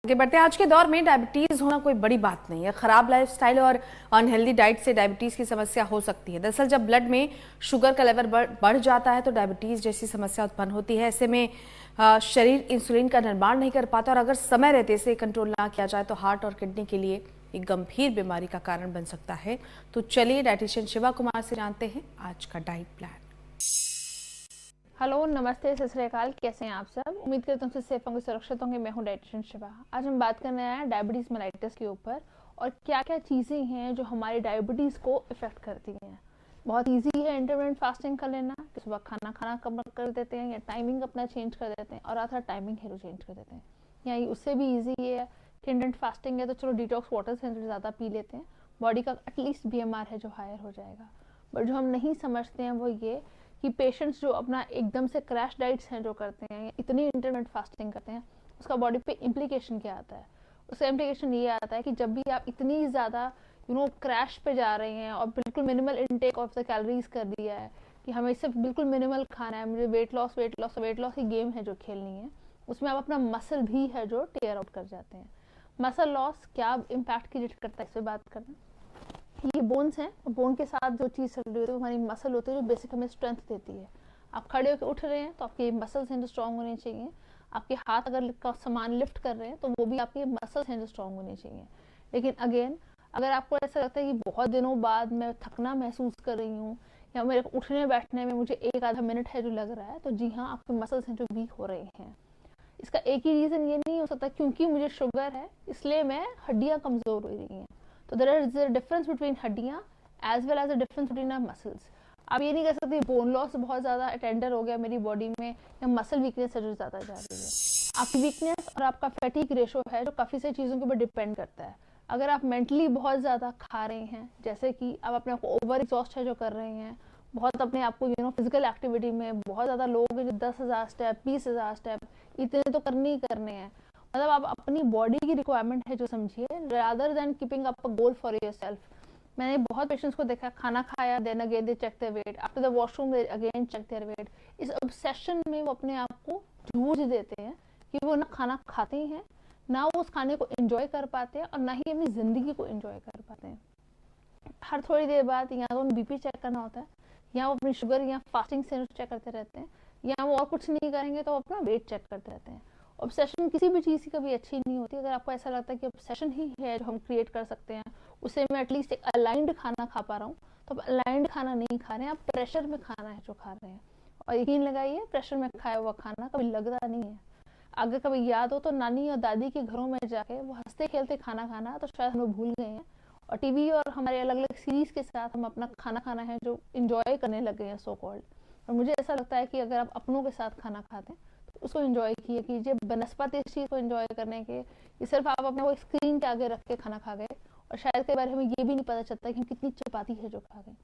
आगे बढ़ते हैं। आज के दौर में डायबिटीज होना कोई बड़ी बात नहीं है। खराब लाइफस्टाइल और अनहेल्दी डाइट से डायबिटीज की समस्या हो सकती है। दरअसल जब ब्लड में शुगर का लेवल बढ़ जाता है तो डायबिटीज जैसी समस्या उत्पन्न होती है। ऐसे में शरीर इंसुलिन का निर्माण नहीं कर पाता और अगर समय रहते इसे कंट्रोल ना किया जाए तो हार्ट और किडनी के लिए एक गंभीर बीमारी का कारण बन सकता है। तो चलिए डाइटिशियन शिवा कुमार से जानते हैं आज का डाइट प्लान। हेलो, नमस्ते, सत श्री अकाल। कैसे हैं आप सब? उम्मीद करते हैं सेफ होंगे, सुरक्षित होंगे। मैं हूं डाइटिशियन शिवा। आज हम बात करने आए हैं डायबिटीज मेलाइटिस के ऊपर और क्या क्या चीज़ें हैं जो हमारी डायबिटीज़ को इफेक्ट करती हैं। बहुत इजी है इंटरमिटेंट फास्टिंग कर लेना कि सुबह खाना कम कर देते हैं या टाइमिंग अपना चेंज कर देते हैं और रात का टाइमिंग है जो चेंज कर देते हैं। या उससे भी ईजी है कि इंटरमिटेंट फास्टिंग है तो चलो डिटॉक्स वाटर से ज़्यादा पी लेते हैं, बॉडी का एटलीस्ट BMR है जो हायर हो जाएगा। बट जो हम नहीं समझते हैं वो ये कि पेशेंट्स जो अपना एकदम से क्रैश डाइट्स हैं जो करते हैं या इतनी इंटरमिटेंट फास्टिंग करते हैं, उसका बॉडी पे इम्प्लीकेशन क्या आता है? उसका इम्प्लीकेशन ये आता है कि जब भी आप इतनी ज़्यादा क्रैश पे जा रहे हैं और बिल्कुल minimal intake of the calories कर दिया है कि हमें सिर्फ बिल्कुल मिनिमल खाना है, मुझे वेट लॉस की गेम है जो खेलनी है, उसमें आप अपना मसल भी है जो टेयर आउट कर जाते हैं। मसल लॉस क्या इम्पैक्ट क्रिएट करता है, इस पर बात करना। ये बोन्स हैं, बोन के साथ जो चीज़ चल रही होती है हमारी मसल होती है जो बेसिक हमें स्ट्रेंथ देती है। आप खड़े होकर उठ रहे हैं तो आपके मसल्स हैं जो स्ट्रांग होने चाहिए। आपके हाथ अगर सामान लिफ्ट कर रहे हैं तो वो भी आपके मसल्स हैं जो स्ट्रांग होने चाहिए। लेकिन अगेन, अगर आपको ऐसा लगता है कि बहुत दिनों बाद मैं थकना महसूस कर रही हूँ या मेरे उठने बैठने में मुझे एक आधा मिनट है जो लग रहा है, तो जी हाँ, आपके मसल्स हैं जो वीक हो रहे हैं। इसका एक ही रीज़न ये नहीं हो सकता क्योंकि मुझे शुगर है इसलिए मैं हड्डियाँ कमज़ोर हो रही हैं। तो there is a difference between हड्डियाँ as well as a difference between our muscles. आप ये नहीं कह सकते बोन लॉस बहुत ज़्यादा टेंडर हो गया मेरी बॉडी में या मसल वीकनेस है जो ज़्यादा जा रही है। आपकी वीकनेस और आपका फैटिक रेशो है जो काफ़ी सारी चीज़ों के ऊपर डिपेंड करता है। अगर आप मेंटली बहुत ज़्यादा खा रहे हैं, जैसे कि आप अपने आप को ओवर एग्जॉस्ट है जो कर रहे हैं, बहुत अपने आप को फिजिकल एक्टिविटी में बहुत ज़्यादा लोग हैं जो 10,000 स्टेप 20,000 स्टेप इतने तो करने ही करने हैं, मतलब आप अपनी बॉडी की रिक्वायरमेंट है जो समझिए rather than keeping up a goal for yourself. मैंने बहुत पेशेंट्स को देखा, खाना खाया then again they check their weight, after the washroom they again check their weight. इस ऑब्सेशन में वो अपने आप को जूझ देते हैं कि वो ना खाना खाते हैं, ना वो उस खाने को एंजॉय कर पाते हैं और ना ही अपनी ज़िंदगी को एंजॉय कर पाते हैं। हर थोड़ी देर बाद या तो BP चेक करना होता है या वो अपनी शुगर या फास्टिंग से चेक करते रहते हैं या वो और कुछ नहीं करेंगे तो अपना वेट चेक करते रहते हैं। ऑब्सेशन किसी भी चीज़ की कभी अच्छी नहीं होती। अगर आपको ऐसा लगता है कि ऑब्सेशन ही है जो हम क्रिएट कर सकते हैं, उससे मैं एटलीस्ट एक अलाइंड खाना खा पा रहा हूँ, तो आप अलाइंड खाना नहीं खा रहे हैं, आप प्रेशर में खाना है जो खा रहे हैं। और यकीन लगाइए, प्रेशर में खाया हुआ खाना कभी लगता नहीं है। अगर कभी याद हो तो नानी और दादी के घरों में जाके वो हंसते खेलते खाना खाना तो शायद हम लोग भूल गए हैं और टीवी और हमारे अलग अलग सीरीज के साथ हम अपना खाना खाना है जो इंजॉय करने लग गए हैं सो कॉल्ड। और मुझे ऐसा लगता है कि अगर आप अपनों के साथ खाना खाते हैं तो उसको एंजॉय कीजिए बनस्पत इस चीज़ को एंजॉय करने के। ये सिर्फ आप अपने वो स्क्रीन के आगे रख के खाना खा गए और शायद कई बार हमें ये भी नहीं पता चलता कि हम कितनी चपाती है जो खा गए।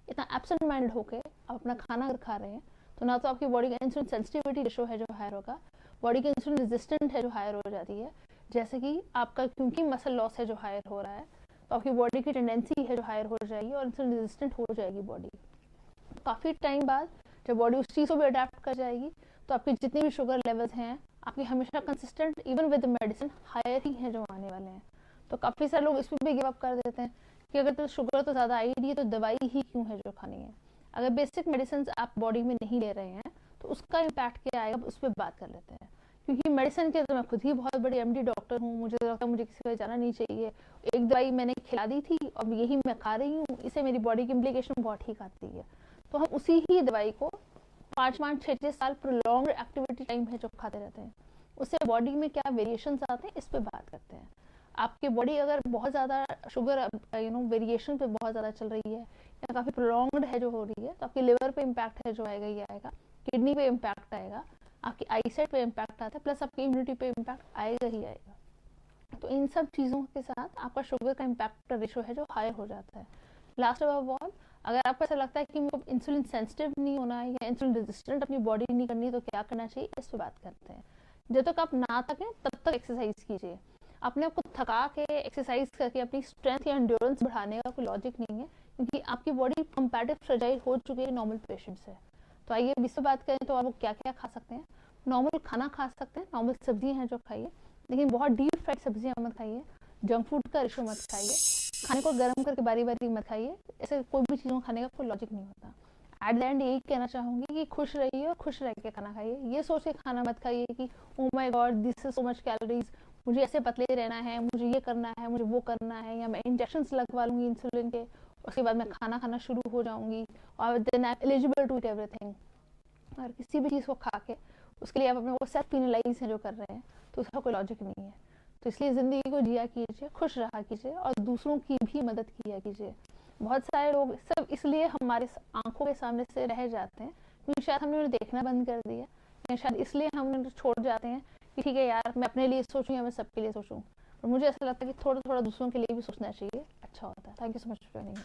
इतना एब्सेंट माइंड होके आप अपना खाना अगर खा रहे हैं तो ना तो आपकी बॉडी का इंसुलिन सेंसिटिविटी रेशो है जो हायर होगा, बॉडी की इंसुलिन रेजिस्टेंट है जो हायर हो जाती है, जैसे कि आपका क्योंकि मसल लॉस है जो हायर हो रहा है तो आपकी बॉडी की टेंडेंसी है जो हायर हो जाएगी और इंसुलिन रेजिस्टेंट हो जाएगी बॉडी। काफ़ी टाइम बाद जब बॉडी उस चीज़ को भी अडेप्ट कर जाएगी तो आपके जितने भी शुगर लेवल्स हैं आपके हमेशा consistent even with medicine higher ही हैं जो आने वाले हैं। तो काफ़ी सारे लोग इस पर भी गिव अप कर देते हैं कि अगर तो शुगर तो ज़्यादा आई रही है तो दवाई ही क्यों है जो खानी है। अगर बेसिक मेडिसिन आप बॉडी में नहीं ले रहे हैं तो उसका इम्पैक्ट क्या आएगा उस पर बात कर लेते हैं। क्योंकि मेडिसिन के तो मैं खुद ही बहुत बड़ी MD डॉक्टर हूँ, मुझे लगता है मुझे किसी को जाना नहीं चाहिए। एक दवाई मैंने खिला दी थी और यही मैं खा रही हूँ, इससे मेरी बॉडी की इम्प्लीकेशन बहुत ठीक आती है। तो हम उसी ही दवाई को 5-5 6-6 साल प्रोलॉन्ग एक्टिविटी टाइम है जो खाते रहते हैं, उससे बॉडी में क्या वेरिएशंस आते हैं इस पे बात करते हैं। आपकी बॉडी अगर बहुत ज़्यादा शुगर वेरिएशन पे बहुत ज़्यादा चल रही है या काफ़ी प्रोलॉन्ग्ड है जो हो रही है तो आपकी लिवर पे इम्पैक्ट है जो आएगा ही आएगा, किडनी पे इम्पैक्ट आएगा, आपकी आईसाइट पे इम्पैक्ट आता है, प्लस आपकी इम्यूनिटी पे इम्पैक्ट आएगा ही आएगा। तो इन सब चीज़ों के साथ आपका शुगर का इम्पैक्ट रेशो है जो हाई हो जाता है। लास्ट ऑफ ऑल, अगर आपको ऐसा लगता है कि मुझे इंसुलिन सेंसिटिव नहीं होना है या इंसुलिन रेजिस्टेंट अपनी बॉडी नहीं करनी है तो क्या करना चाहिए, इस पर बात करते हैं। जब तक आप ना थकें तब तक एक्सरसाइज कीजिए। अपने आप को थका के एक्सरसाइज करके अपनी स्ट्रेंथ या एंड्योरेंस बढ़ाने का कोई लॉजिक नहीं है क्योंकि आपकी बॉडी कंपैरेटिव फ्रेजाइल हो चुकी है नॉर्मल पेशेंट से। तो आइए इस पर बात करें तो आप क्या क्या खा सकते हैं। नॉर्मल खाना खा सकते हैं, नॉर्मल सब्जियां हैं जो खाइए, लेकिन बहुत डीप फ्राइड सब्जियां मत खाइए, जंक फूड का रेशो मत खाइए, खाने को गर्म करके बारी बारी मत खाइए। ऐसे कोई भी चीज़ों खाने का कोई लॉजिक नहीं होता। एट द एंड यही कहना चाहूँगी कि खुश रहिए और खुश रह के खाना खाइए। ये सोच के खाना मत खाइए कि oh my God this is so much calories, मुझे ऐसे पतले रहना है, मुझे ये करना है, मुझे वो करना है, या मैं इंजेक्शंस लगवा लूँगी इंसुलिन के, उसके बाद मैं खाना खाना शुरू हो जाऊँगी और then I am eligible to eat everything. और किसी भी चीज़ को खा के उसके लिए आप अपने को सेल्फ पिनलाइज है जो कर रहे हैं, तो उसका कोई लॉजिक नहीं है। तो इसलिए ज़िंदगी को जिया कीजिए, खुश रहा कीजिए और दूसरों की भी मदद किया कीजिए। बहुत सारे लोग सब इसलिए हमारे आंखों के सामने से रह जाते हैं क्योंकि शायद हमने उन्हें देखना बंद कर दिया, या शायद इसलिए हम उन्हें छोड़ जाते हैं कि ठीक है यार, मैं अपने लिए सोचूं या मैं सबके लिए सोचूं। और मुझे ऐसा लगता है कि थोड़ा थोड़ा दूसरों के लिए भी सोचना चाहिए, अच्छा होता है। Thank you so much for joining.